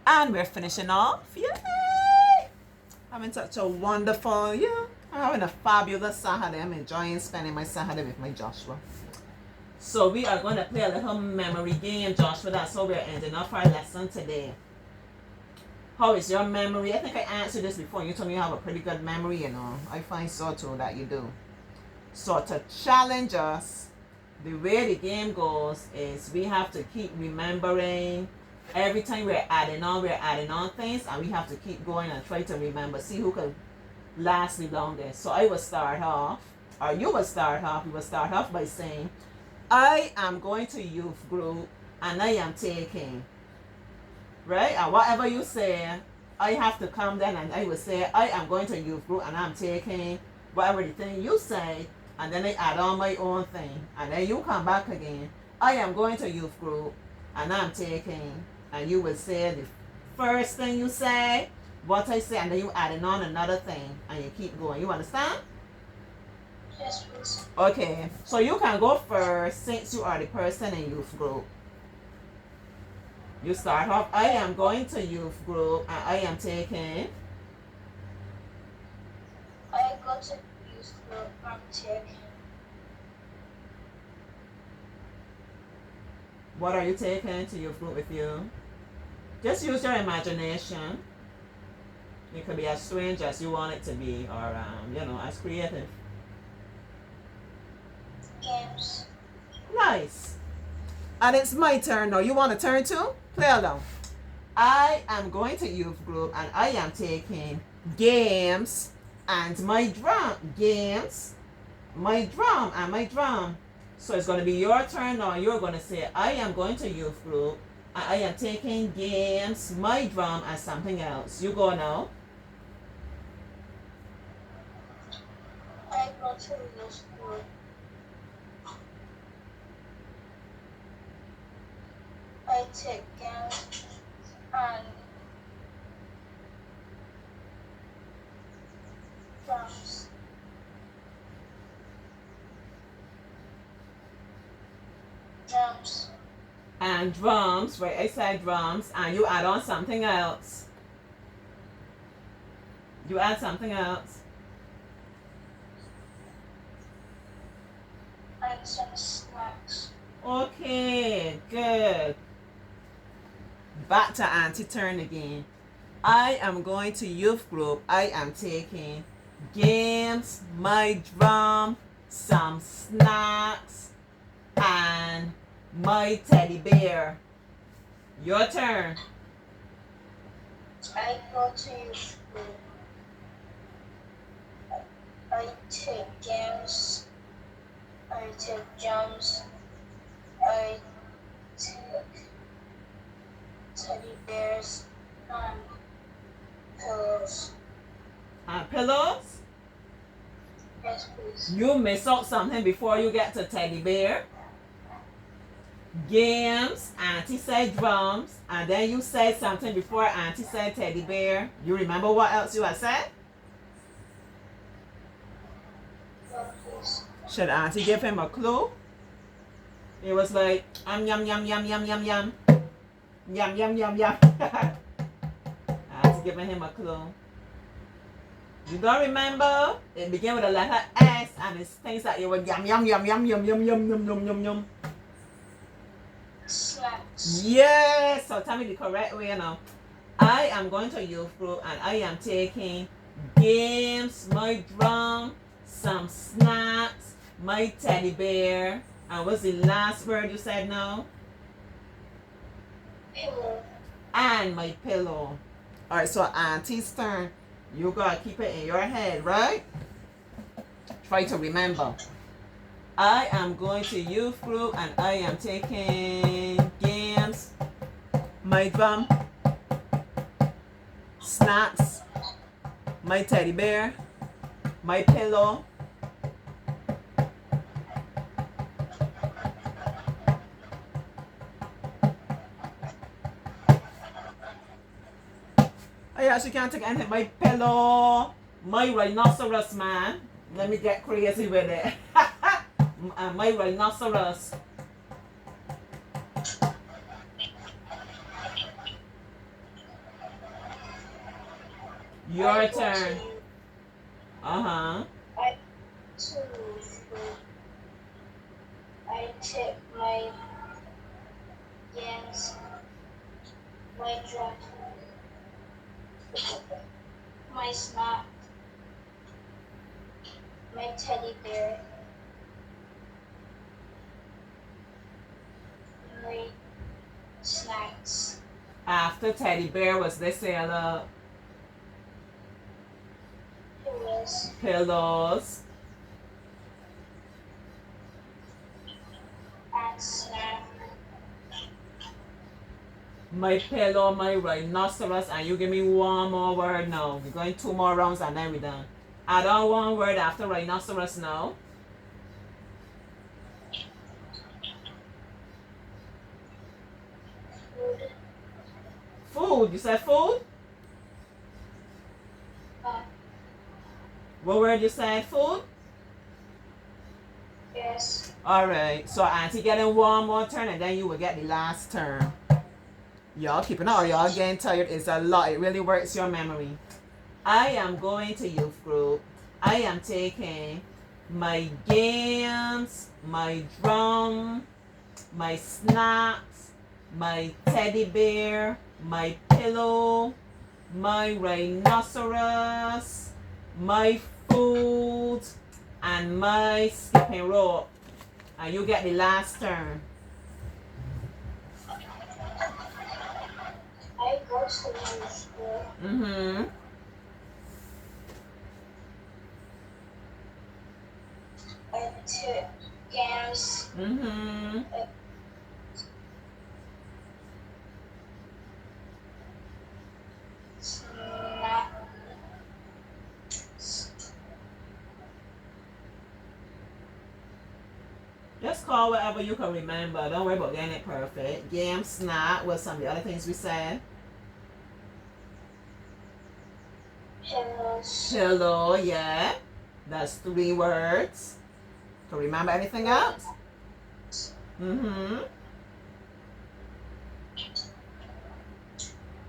And we're finishing off. Yay! Having such a wonderful, I'm having a fabulous Saturday. I'm enjoying spending my Saturday with my Joshua. So we are going to play a little memory game, Joshua. That's how we're ending off our lesson today. How is your memory? I think I answered this before. You told me you have a pretty good memory, I find so too that you do. So to challenge us, the way the game goes is we have to keep remembering. Every time we're adding on things, and we have to keep going and try to remember. See who can last the longest. So I will start off, or you will start off. You will start off by saying, I am going to youth group and I am taking. Right? And whatever you say, I have to come then and I will say, I am going to youth group and I'm taking whatever the thing you say, and then I add on my own thing. And then you come back again. I am going to youth group and I'm taking. And you will say the first thing you say, what I say, and then you adding on another thing, and you keep going. You understand? Yes, please. Okay, so you can go first since you are the person in youth group. You start off, I am going to youth group and I am taking. I go to youth group. I'm taking. What are you taking to youth group with you? Just use your imagination. It could be as strange as you want it to be, or as creative. Games. Nice. And it's my turn now. You want to turn too? Play along. I am going to youth group and I am taking games and my drum. Games, my drum, and my drum. So it's going to be your turn now. You're going to say, I am going to youth group and I am taking games, my drum, and something else. You go now. I go to youth group. I take games and drums. Drums. And drums, right? I said drums, and you add on something else. You add something else. And some snacks. Okay, good. Back to Auntie turn again. I am going to youth group. I am taking games, my drum, some snacks, and my teddy bear. Your turn. I go to youth group. I take games. I take drums. I take teddy bears and pillows. And pillows? Yes, please. You miss out something before you get to teddy bear. Games, Auntie said drums, and then you said something before Auntie said teddy bear. You remember what else you had said? No, please. Should Auntie give him a clue? It was like, yum, yum, yum, yum, yum, yum, yum. Yum, yum, yum, yum. Auntie giving him a clue. You don't remember? It began with a letter S, and it's things that you would yum, yum, yum, yum, yum, yum, yum, yum, yum, yum, yum. Snacks. Yes! So tell me the correct way now. I am going to youth group and I am taking games, my drum, some snacks, my teddy bear, and what's the last word you said now? Pillow. And my pillow. Alright, so Auntie's turn. You gotta keep it in your head, right? Try to remember. I am going to youth group and I am taking games, my drum, snacks, my teddy bear, my pillow. I actually can't take anything. My pillow, my rhinoceros, man. Let me get crazy with it. My rhinoceros. Your I go turn. to Uh-huh. I to I take my games, my drum, my snack, my teddy bear, my snacks, After teddy bear, was this other pillows, pillows? and snack. My pillow, my rhinoceros, and you give me one more word now. We're going 2 more rounds and then we're done. Add on one word after rhinoceros now. Food. Food. You said food? Uh, What word you said? Food? yes. Alright. So Auntie getting one more turn and then you will get the last turn. Y'all keeping up or y'all getting tired? It's a lot. It really works your memory. I am going to youth group. I am taking my games, my drum, my snacks, my teddy bear, my pillow, my rhinoceros, my food, and my skipping rope. And you get the last turn. I go to new school. Mm-hmm. I took games, Mm-hmm. snack, Just call whatever you can remember. Don't worry about getting it perfect. Game, snack, what some of the other things we said. pillows, Pillow, yeah. That's 3 words. Can you remember anything else? Mm-hmm.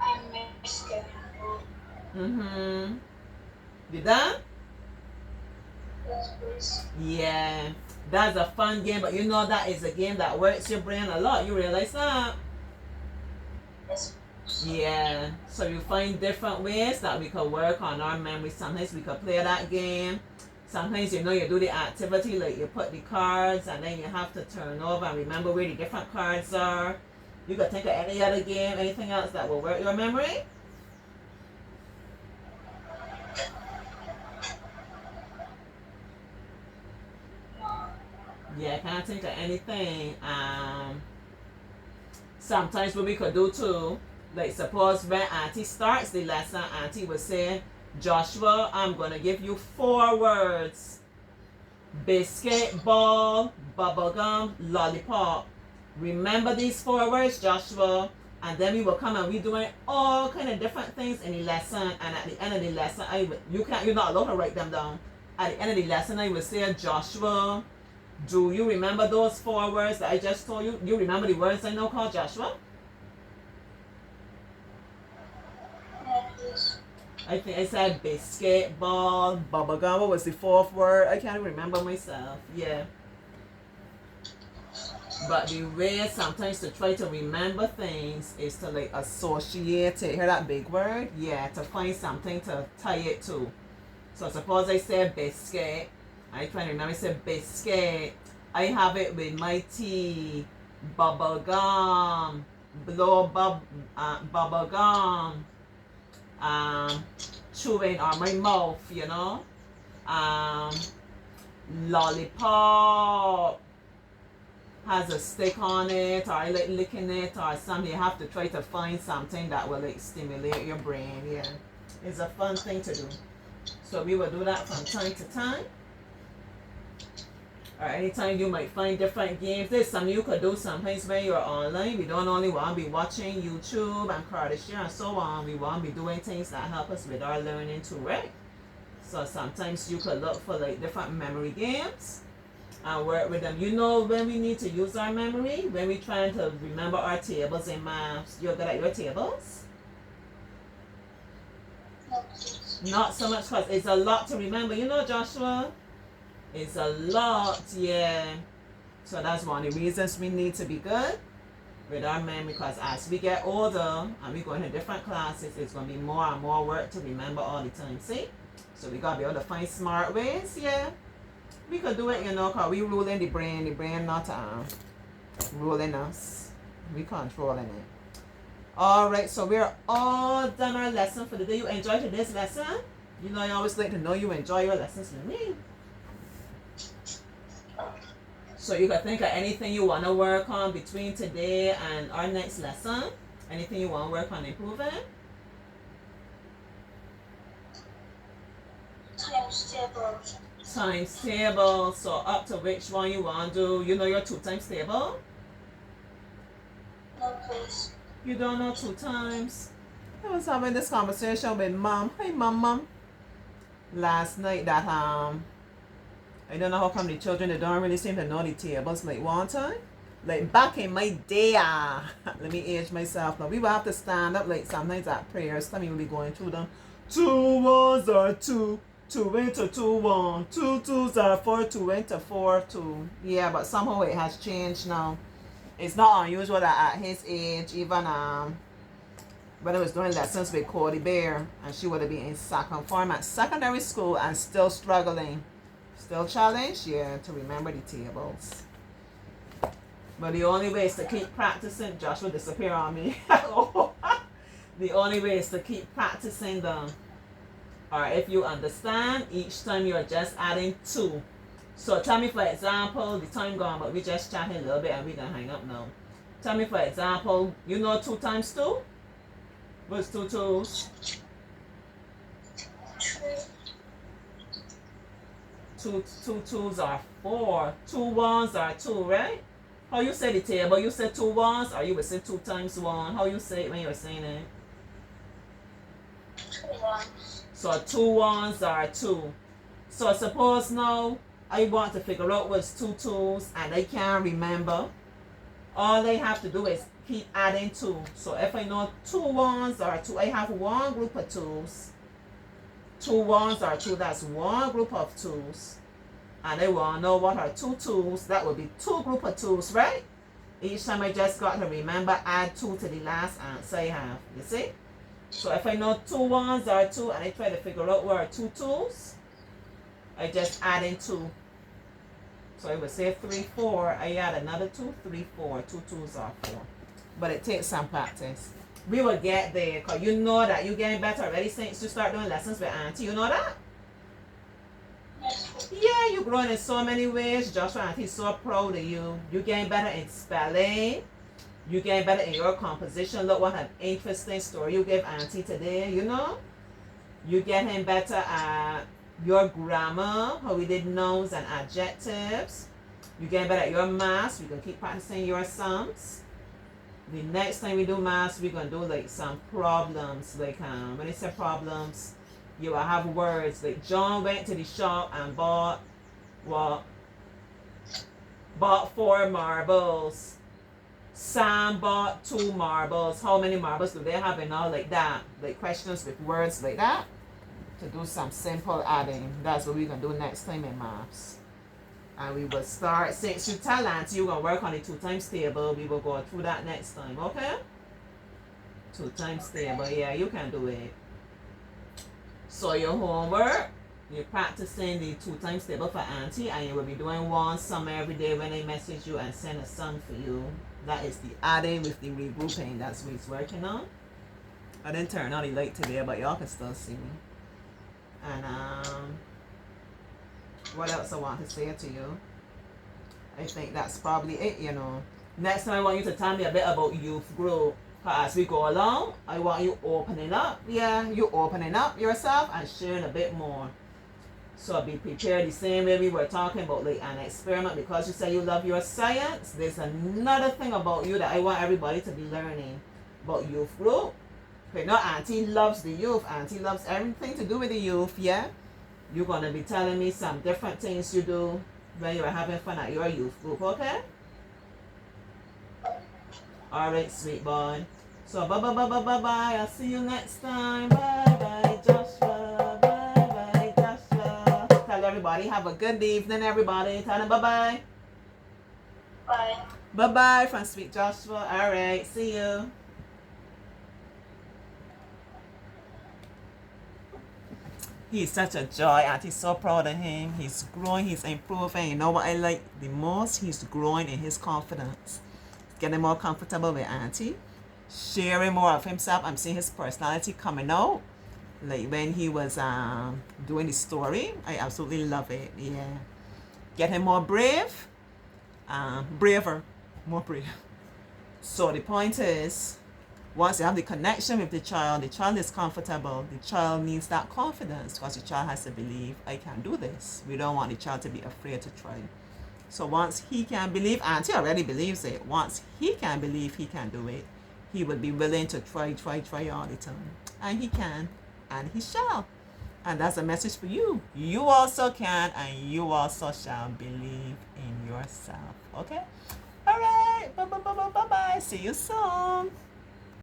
and my skipping rope. Mm-hmm. You done? Yes, please. Yeah. That's a fun game, but you know that is a game that works your brain a lot. You realize that? Yes. Yeah. So you find different ways that we can work on our memory. Sometimes we can play that game. Sometimes you do the activity like you put the cards and then you have to turn over and remember where the different cards are. You can think of any other game, anything else that will work your memory. Yeah, I can't think of anything. Sometimes what we could do too, like suppose when Auntie starts the lesson, Auntie will say, Joshua, I'm gonna give you 4 words. Biscuit, ball, bubblegum, lollipop. Remember these 4 words, Joshua. And then we will come and we doing all kind of different things in the lesson. And at the end of the lesson, you're not allowed to write them down. At the end of the lesson, I will say, Joshua, do you remember those 4 words that I just told you? You remember the words I know called Joshua? No, please. I think I said biscuit, ball, bubblegum. What was the 4th word? I can't remember myself. Yeah. But the way sometimes to try to remember things is to like associate it. Hear that big word? Yeah, to find something to tie it to. So suppose I say biscuit. I try to remember I say biscuit. I have it with my tea. Bubble gum. Bubble gum. Chewing on my mouth, lollipop has a stick on it, or I like licking it, or something. You have to try to find something that will like stimulate your brain. Yeah, it's a fun thing to do. So we will do that from time to time. Or anytime you might find different games. There's some you could do sometimes when you're online. We don't only want to be watching YouTube and Kardashian and so on. We want to be doing things that help us with our learning too, right? So sometimes you could look for like different memory games and work with them. When we need to use our memory, when we're trying to remember our tables in maths. You're good at your tables? No, please. Not so much because it's a lot to remember. You know, Joshua? It's a lot, yeah. So that's one of the reasons we need to be good with our memory, because as we get older and we go into different classes, it's going to be more and more work to remember all the time. See? So we got to be able to find smart ways, yeah. We could do it, you know, because we ruling the brain not ruling us. We controlling it. Alright, so we're all done our lesson for the day. You enjoyed today's lesson? You know, I always like to know you enjoy your lessons with me. So you can think of anything you want to work on between today and our next lesson. Anything you want to work on improving? Times table. Times table. So up to which one you want to do? You know your 2 times table? No, please. You don't know 2 times? I was having this conversation with mom. Hey, mom. Last night that I don't know how come the children, they don't really seem to know the tables like one time. Like back in my day, let me age myself now. We would have to stand up like sometimes at prayers. Time we will be going through them. 2 1s are 2. 2 into 2 1. 2 2s are 4. 2 into 4 2. Yeah, but somehow it has changed now. It's not unusual that at his age, even when I was doing lessons with Cody Bear, and she would have been in second form at secondary school and still struggling. Still challenged, yeah, to remember the tables. But the only way is to keep practicing. Josh will disappear on me. The only way is to keep practicing them. Or if you understand, each time you're just adding 2. So tell me, for example, the time gone, but we just chatting a little bit and we're going to hang up now. Tell me, for example, you know 2 times 2? What's 2 2s? 2 2s are 4. 2 1s are 2, right? How you say the table? You say 2 1s, or you would say 2 times 1? How you say it when you're saying it? 2 1s. So 2 1s are 2. So suppose now I want to figure out what's 2 2s and I can't remember. All I have to do is keep adding 2. So if I know 2 1s are 2, I have one group of 2s. 2 1s are 2, that's one group of 2s. And I want to know what are 2 2s, that would be 2 group of 2s, right? Each time I just got to remember, add 2 to the last answer I have, you see? So if I know 2 1s are 2 and I try to figure out where are 2 2s, I just add in 2. So I would say 3 4, I add another 2, 3 4, 2 2s are 4. But it takes some practice. We will get there, because you know that you're getting better already since you start doing lessons with Auntie. You know that? Yes. Yeah, you're growing in so many ways. Joshua, Auntie's so proud of you. You're getting better in spelling. You're getting better in your composition. Look what an interesting story you gave Auntie today, you know? You're getting better at your grammar, how we did nouns and adjectives. You're getting better at your maths. We're going to keep practicing your sums. The next time we do maths, we're going to do like some problems. Like when I say problems, you will have words like John went to the shop and bought what? Bought 4 marbles. Sam bought 2 marbles. How many marbles do they have in all? Like that. Like questions with words like that. To do some simple adding. That's what we're going to do next time in maths. And we will start, since you tell Auntie you're going to work on the 2 times table, we will go through that next time, okay? 2 times table, yeah, you can do it. So your homework, you're practicing the 2 times table for Auntie, and you will be doing one sum every day when I message you and send a sum for you. That is the adding with the regrouping. That's what he's working on. I didn't turn on the light today, but y'all can still see me. And what else I want to say to you? I think that's probably it, you know. Next time I want you to tell me a bit about youth group. As we go along, I want you opening up. Yeah, you opening up yourself and sharing a bit more. So be prepared the same way we were talking about like an experiment, because you say you love your science. There's another thing about you that I want everybody to be learning about youth group. Okay, now Auntie loves the youth. Auntie loves everything to do with the youth, yeah? You're going to be telling me some different things you do when you're having fun at your youth group, okay? Alright, sweet boy. So, bye-bye. I'll see you next time. Bye-bye, Joshua. everybody. Have a good evening, everybody. Tell them bye-bye. Bye. Bye-bye from Sweet Joshua. All right. See you. He's such a joy. Auntie's so proud of him. He's growing. He's improving. You know what I like the most? He's growing in his confidence. Getting more comfortable with Auntie. Sharing more of himself. I'm seeing his personality coming out. Like when he was doing the story. I absolutely love it. Yeah. Get him more brave. Braver. More brave. So the point is, once you have the connection with the child is comfortable. The child needs that confidence because the child has to believe, I can do this. We don't want the child to be afraid to try. So once he can believe, Auntie already believes it. Once he can believe he can do it, he will be willing to try all the time. And he can, and he shall. And that's a message for you. You also can, and you also shall believe in yourself. Okay? All right. Bye-bye. See you soon.